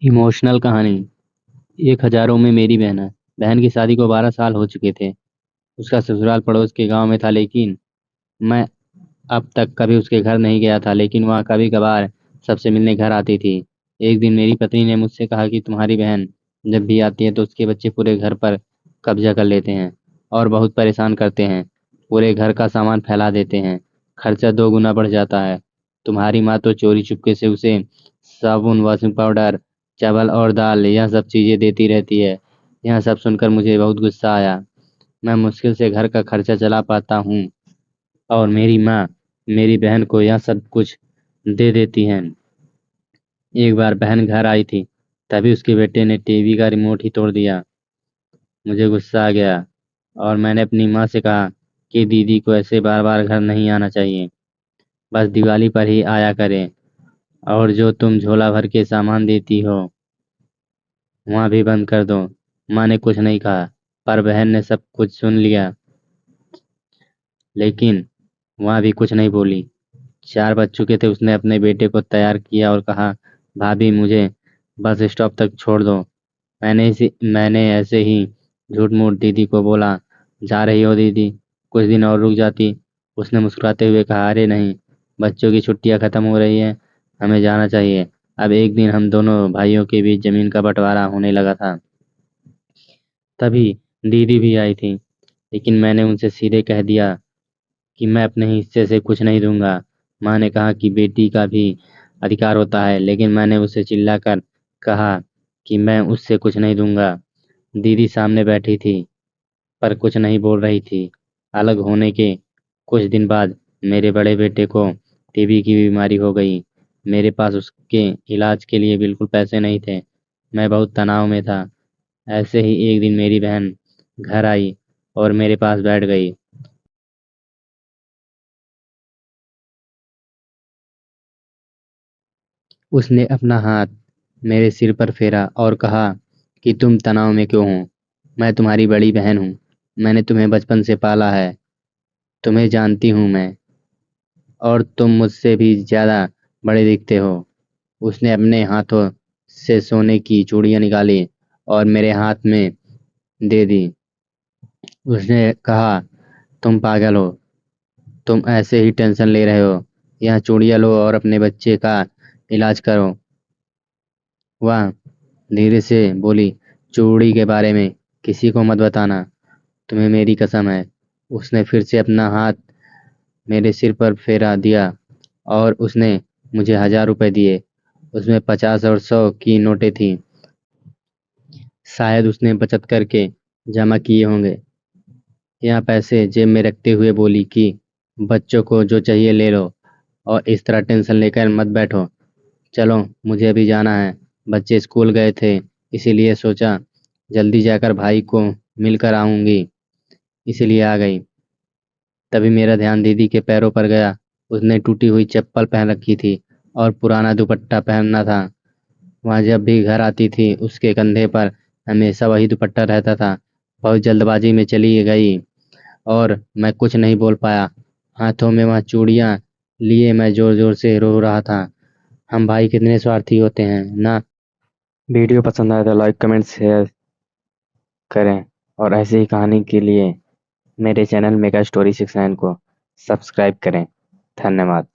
Emotional कहानी। एक हजारों में मेरी बहन है। बहन की शादी को 12 साल हो चुके थे। उसका ससुराल पड़ोस के गांव में था, लेकिन मैं अब तक कभी उसके घर नहीं गया था। लेकिन वह कभी कभार सबसे मिलने घर आती थी। एक दिन मेरी पत्नी ने मुझसे कहा कि तुम्हारी बहन जब भी आती है तो उसके बच्चे पूरे घर पर कब्जा कर लेते हैं और बहुत परेशान करते हैं। पूरे घर का सामान फैला देते हैं। खर्चा 2 गुना बढ़ जाता है। तुम्हारी माँ तो चोरी चुपके से उसे साबुन, वॉशिंग पाउडर, चावल और दाल, यह सब चीजें देती रहती है। यह सब सुनकर मुझे बहुत गुस्सा आया। मैं मुश्किल से घर का खर्चा चला पाता हूँ और मेरी माँ मेरी बहन को यह सब कुछ दे देती है। एक बार बहन घर आई थी, तभी उसके बेटे ने टीवी का रिमोट ही तोड़ दिया। मुझे गुस्सा आ गया और मैंने अपनी माँ से कहा कि दीदी को ऐसे बार बार घर नहीं आना चाहिए, बस दिवाली पर ही आया करें। और जो तुम झोला भर के सामान देती हो वहाँ भी बंद कर दो। माँ ने कुछ नहीं कहा, पर बहन ने सब कुछ सुन लिया, लेकिन वहाँ भी कुछ नहीं बोली। 4 बज चुके थे। उसने अपने बेटे को तैयार किया और कहा, भाभी मुझे बस स्टॉप तक छोड़ दो। मैंने ऐसे ही झूठ मूठ दीदी को बोला, जा रही हो दीदी, कुछ दिन और रुक जाती। उसने मुस्कुराते हुए कहा, अरे नहीं, बच्चों की छुट्टियां खत्म हो रही हैं, हमें जाना चाहिए। अब एक दिन हम दोनों भाइयों के बीच जमीन का बंटवारा होने लगा था। तभी दीदी भी आई थी, लेकिन मैंने उनसे सीधे कह दिया कि मैं अपने हिस्से से कुछ नहीं दूंगा। माँ ने कहा कि बेटी का भी अधिकार होता है, लेकिन मैंने उसे चिल्लाकर कहा कि मैं उससे कुछ नहीं दूंगा। दीदी सामने बैठी थी, पर कुछ नहीं बोल रही थी। अलग होने के कुछ दिन बाद मेरे बड़े बेटे को टीबी की बीमारी हो गई। मेरे पास उसके इलाज के लिए बिल्कुल पैसे नहीं थे। मैं बहुत तनाव में था। ऐसे ही एक दिन मेरी बहन घर आई और मेरे पास बैठ गई। उसने अपना हाथ मेरे सिर पर फेरा और कहा कि तुम तनाव में क्यों हो? मैं तुम्हारी बड़ी बहन हूँ। मैंने तुम्हें बचपन से पाला है। तुम्हें जानती हूँ मैं, और तुम मुझसे भी ज्यादा बड़े दिखते हो। उसने अपने हाथों से सोने की चूड़ियां निकाली और मेरे हाथ में दे दी। उसने कहा, तुम पागल हो, तुम ऐसे ही टेंशन ले रहे हो। यह चूड़ियां लो और अपने बच्चे का इलाज करो। वह धीरे से बोली, चूड़ी के बारे में किसी को मत बताना, तुम्हें मेरी कसम है। उसने फिर से अपना हाथ मेरे सिर पर फेरा दिया और उसने मुझे 1,000 रुपए दिए। उसमें 50 और 100 की नोटें थीं। शायद उसने बचत करके जमा किए होंगे। यह पैसे जेब में रखते हुए बोली कि बच्चों को जो चाहिए ले लो और इस तरह टेंशन लेकर मत बैठो। चलो, मुझे अभी जाना है। बच्चे स्कूल गए थे, इसीलिए सोचा जल्दी जाकर भाई को मिलकर आऊंगी, इसीलिए आ गई। तभी मेरा ध्यान दीदी के पैरों पर गया। उसने टूटी हुई चप्पल पहन रखी थी और पुराना दुपट्टा पहना था। वह जब भी घर आती थी उसके कंधे पर हमेशा वही दुपट्टा रहता था। बहुत जल्दबाजी में चली गई और मैं कुछ नहीं बोल पाया। हाथों में वह चूड़ियां लिए मैं जोर जोर से रो रहा था। हम भाई कितने स्वार्थी होते हैं ना। वीडियो पसंद आया तो लाइक कमेंट शेयर करें, और ऐसी ही कहानी के लिए मेरे चैनल मेगा स्टोरी 69 को सब्सक्राइब करें। धन्यवाद।